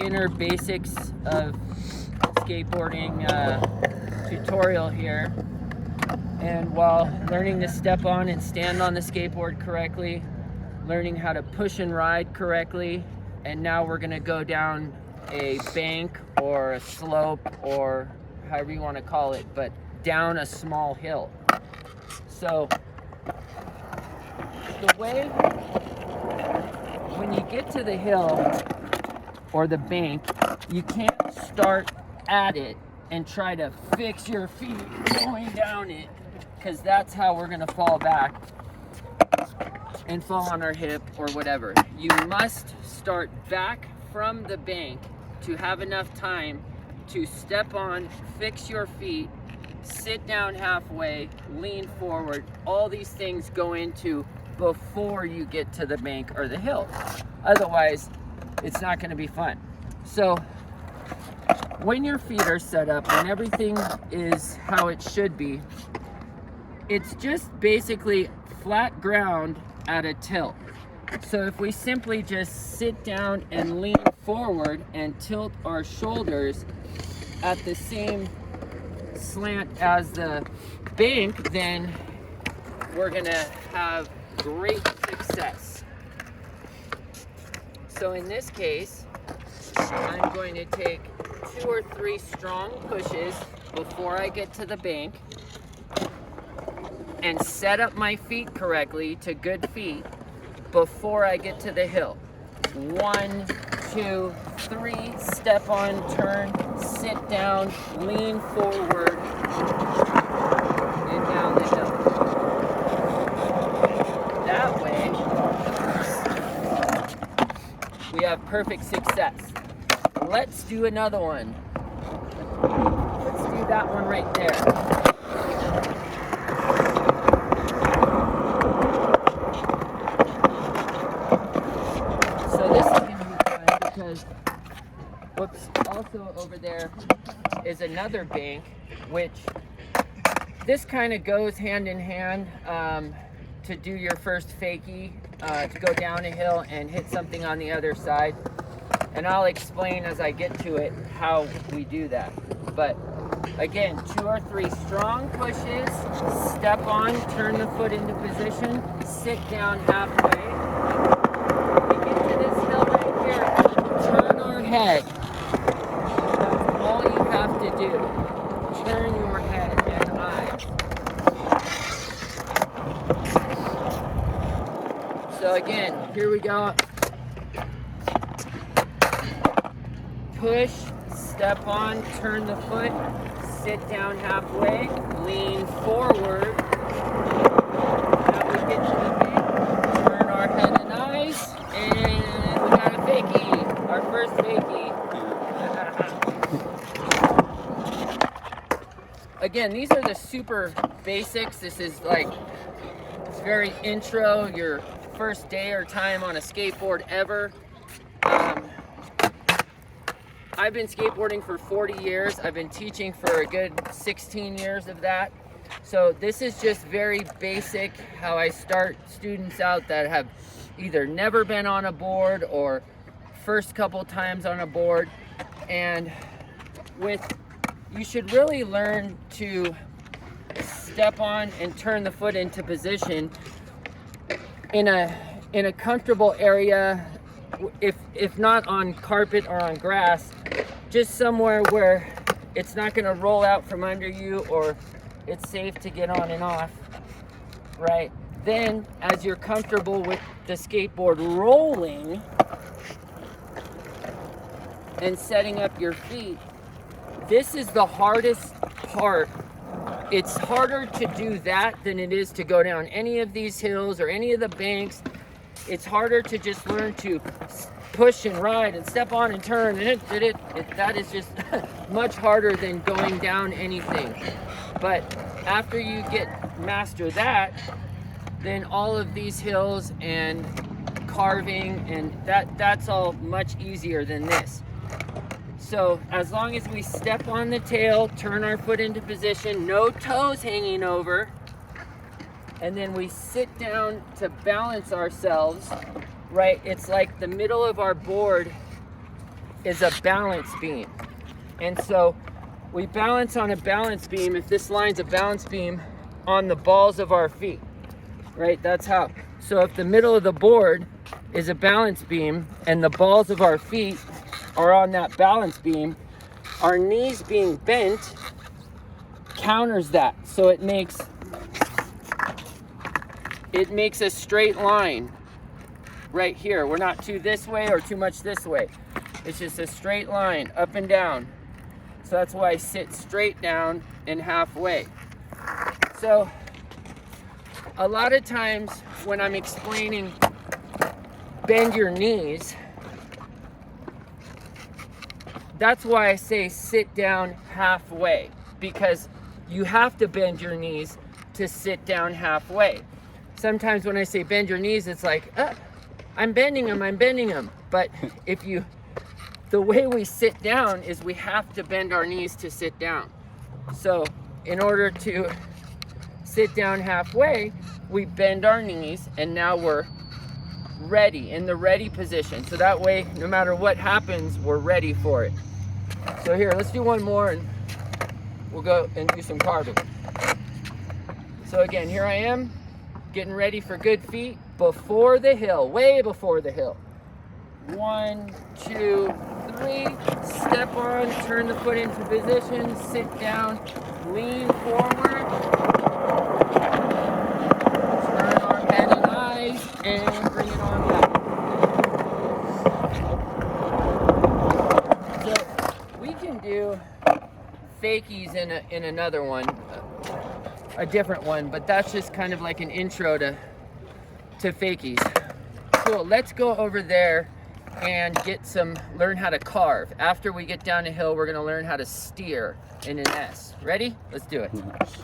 inner basics of skateboarding tutorial here. And while learning to step on and stand on the skateboard correctly, learning how to push and ride correctly, and now we're gonna go down a bank or a slope or however you want to call it, but down a small hill. So the way, when you get to the hill or the bank, you can't start at it and try to fix your feet going down it, because that's how we're gonna fall back and fall on our hip or whatever. You must start back from the bank to have enough time to step on, fix your feet, sit down halfway, lean forward. All these things go into before you get to the bank or the hill. Otherwise, it's not gonna be fun. So when your feet are set up, when everything is how it should be, it's just basically flat ground at a tilt. So if we simply just sit down and lean forward and tilt our shoulders at the same slant as the bank, then we're gonna have great success. So in this case, I'm going to take 2 or 3 strong pushes before I get to the bank and set up my feet correctly to good feet before I get to the hill. 1, 2, 3, step on, turn, sit down, lean forward, and down the hill. That way, we have perfect success. Let's do another one. Let's do that one right there. Whoops, also over there is another bank, which this kind of goes hand in hand to do your first fakie, to go down a hill and hit something on the other side. And I'll explain as I get to it how we do that. But again, 2 or 3 strong pushes, step on, turn the foot into position, sit down halfway. We get to this hill right here, turn our head. All you have to do, turn your head and eyes. So again, here we go. Push, step on, turn the foot, sit down halfway, lean forward. Now we get to the bank, turn our head and eyes, and we got a fakie, our first fakie. Again, these are the super basics. This is like, it's very intro, your first day or time on a skateboard ever. I've been skateboarding for 40 years. I've been teaching for a good 16 years of that. So this is just very basic how I start students out that have either never been on a board or first couple times on a board. And you should really learn to step on and turn the foot into position in a comfortable area, if not on carpet or on grass, just somewhere where it's not going to roll out from under you, or it's safe to get on and off, right? Then as you're comfortable with the skateboard rolling and setting up your feet, this is the hardest part. It's harder to do that than it is to go down any of these hills or any of the banks. It's harder to just learn to push and ride and step on and turn, and that is just much harder than going down anything. But after you master that, then all of these hills and carving and that's all much easier than this. So as long as we step on the tail, turn our foot into position, no toes hanging over, and then we sit down to balance ourselves, right? It's like the middle of our board is a balance beam. And so we balance on a balance beam, if this line's a balance beam, on the balls of our feet, right? That's how. So if the middle of the board is a balance beam and the balls of our feet are on that balance beam, our knees being bent counters that. So it makes a straight line right here. We're not too this way or too much this way. It's just a straight line up and down. So that's why I sit straight down and halfway. So a lot of times when I'm explaining bend your knees, that's why I say sit down halfway, because you have to bend your knees to sit down halfway. Sometimes when I say bend your knees, it's like, I'm bending them. But the way we sit down is we have to bend our knees to sit down. So in order to sit down halfway, we bend our knees, and now we're ready, in the ready position. So that way, no matter what happens, we're ready for it. So here, let's do one more and we'll go and do some carving. So again, here I am, getting ready for good feet before the hill, way before the hill. 1, 2, 3, step on, turn the foot into position, sit down, lean forward, turn our head and eyes, and bring it on back. So we can do fakies in another one, a different one, but that's just kind of like an intro to fakies. Cool, let's go over there and learn how to carve. After we get down a hill, we're gonna learn how to steer in an S. Ready? Let's do it.